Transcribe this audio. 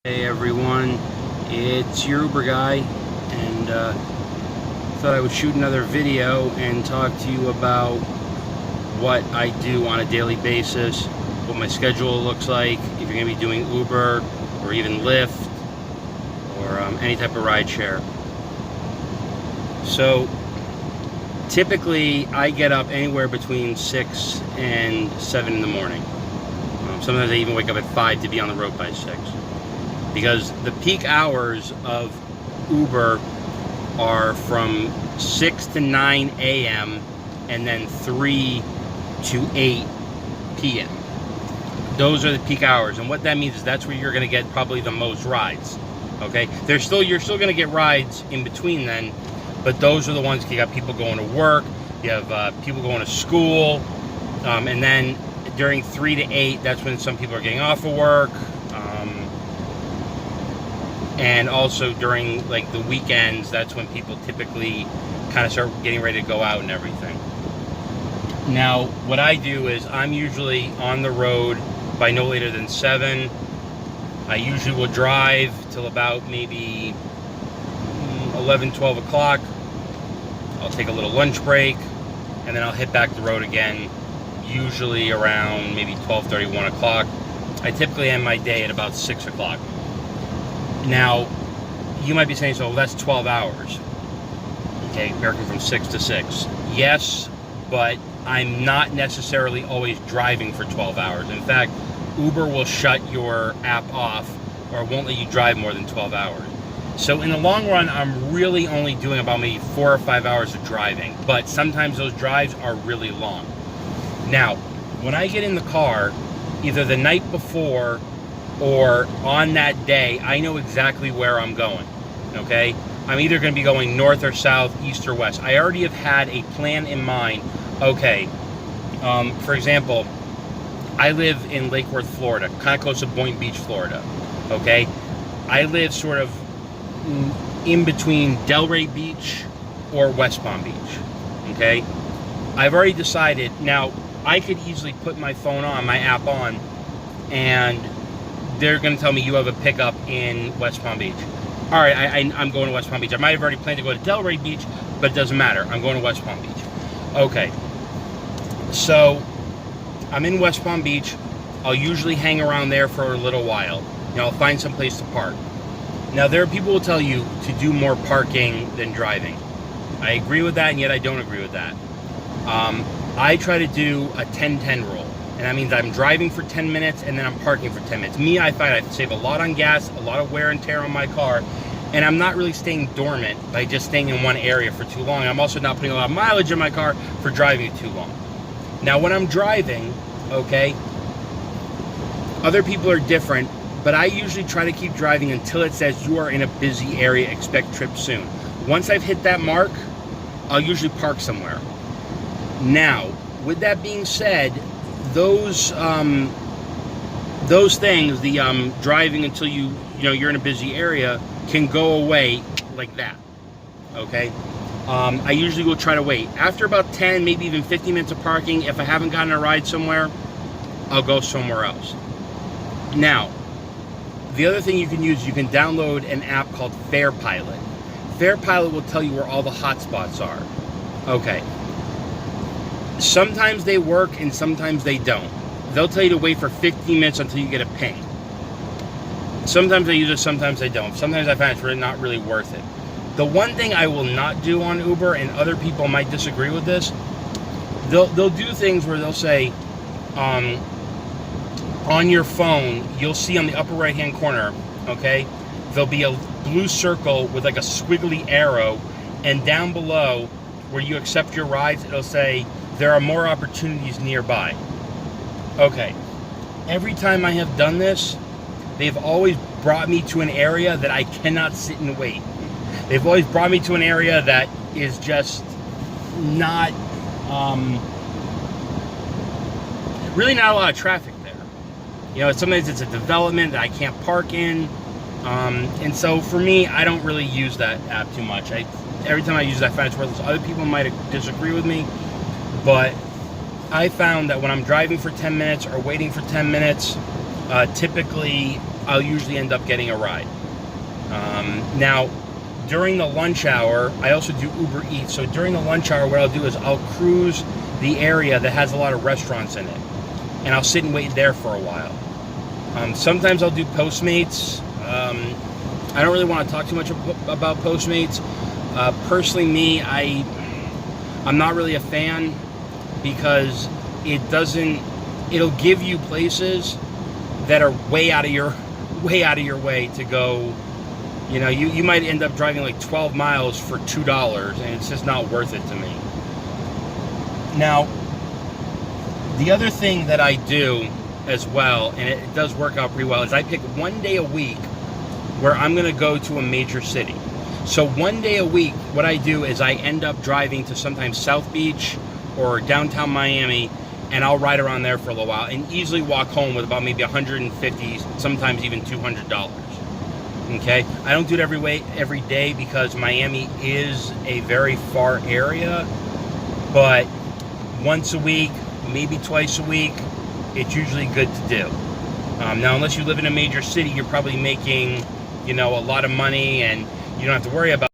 Hey everyone, it's your Uber guy, and thought I would shoot another video and talk to you about what I do on a daily basis, what my schedule looks like, if you're going to be doing Uber or even Lyft or any type of ride share. So typically I get up anywhere between 6 and 7 in the morning. Sometimes I even wake up at 5 to be on the road by 6. Because the peak hours of Uber are from 6 to 9 a.m. and then 3 to 8 p.m. Those are the peak hours, and what that means is that's where you're going to get probably the most rides. Okay, you're still going to get rides in between then, but those are the ones you got people going to work, you have people going to school, and then during 3 to 8, that's when some people are getting off of work. And also during like the weekends, that's when people typically kind of start getting ready to go out and everything. Now, what I do is I'm usually on the road by no later than 7. I usually will drive till about maybe 11, 12 o'clock. I'll take a little lunch break, and then I'll hit back the road again, usually around maybe 12:30, 1 o'clock. I typically end my day at about 6 o'clock. Now, you might be saying, so that's 12 hours. Okay, working from 6 to 6. Yes, but I'm not necessarily always driving for 12 hours. In fact, Uber will shut your app off or won't let you drive more than 12 hours. So in the long run, I'm really only doing about maybe 4 or 5 hours of driving, but sometimes those drives are really long. Now, when I get in the car, either the night before or on that day, I know exactly where I'm going, okay? I'm either going to be going north or south, east or west. I already have had a plan in mind. Okay, for example, I live in Lake Worth, Florida, kind of close to Boynton Beach, Florida, okay? I live sort of in between Delray Beach or West Palm Beach, okay? I've already decided. Now, I could easily put my phone on, my app on, and they're going to tell me you have a pickup in West Palm Beach. All right, I'm going to West Palm Beach. I might have already planned to go to Delray Beach, but it doesn't matter. I'm going to West Palm Beach. Okay, so I'm in West Palm Beach. I'll usually hang around there for a little while. I'll find some place to park. Now, there are people who will tell you to do more parking than driving. I agree with that, and yet I don't agree with that. I try to do a 10-10 rule. And that means I'm driving for 10 minutes and then I'm parking for 10 minutes. Me, I find I save a lot on gas, a lot of wear and tear on my car, and I'm not really staying dormant by just staying in one area for too long. I'm also not putting a lot of mileage in my car for driving it too long. Now, when I'm driving, okay, other people are different, but I usually try to keep driving until it says you are in a busy area, expect trip soon. Once I've hit that mark, I'll usually park somewhere. Now, with that being said, those things, the driving until you're in a busy area, can go away like that. Okay, I usually will try to wait after about 10, maybe even 15 minutes of parking. If I haven't gotten a ride somewhere, I'll go somewhere else. Now, the other thing you can use, you can download an app called FarePilot. FarePilot will tell you where all the hot spots are. Okay. Sometimes they work and sometimes they don't. They'll tell you to wait for 15 minutes until you get a ping. Sometimes I use it, sometimes I don't. Sometimes I find it's really not really worth it. The one thing I will not do on Uber, and other people might disagree with this, they'll do things where they'll say, on your phone, you'll see on the upper right hand corner, okay, there'll be a blue circle with like a squiggly arrow, and down below where you accept your rides, it'll say there are more opportunities nearby. Okay, every time I have done this, they've always brought me to an area that I cannot sit and wait. They've always brought me to an area that is just not, really not a lot of traffic there. Sometimes it's a development that I can't park in. And so for me, I don't really use that app too much. Every time I use it, I find it's worthless. Other people might disagree with me, but I found that when I'm driving for 10 minutes or waiting for 10 minutes, typically I'll usually end up getting a ride. Now, during the lunch hour, I also do Uber Eats. So during the lunch hour, what I'll do is I'll cruise the area that has a lot of restaurants in it, and I'll sit and wait there for a while. Sometimes I'll do Postmates. I don't really want to talk too much about Postmates. Personally, me, I'm not really a fan, because it'll give you places that are way out of your way to go. You know, you might end up driving like 12 miles for $2, and it's just not worth it to me. Now, the other thing that I do as well, and it does work out pretty well, is I pick one day a week where I'm going to go to a major city. So one day a week, what I do is I end up driving to sometimes South Beach or downtown Miami, and I'll ride around there for a little while and easily walk home with about maybe $150, sometimes even $200. Okay, I don't do it every day, because Miami is a very far area, but once a week, maybe twice a week, it's usually good to do. Now, unless you live in a major city, you're probably making, a lot of money, and you don't have to worry about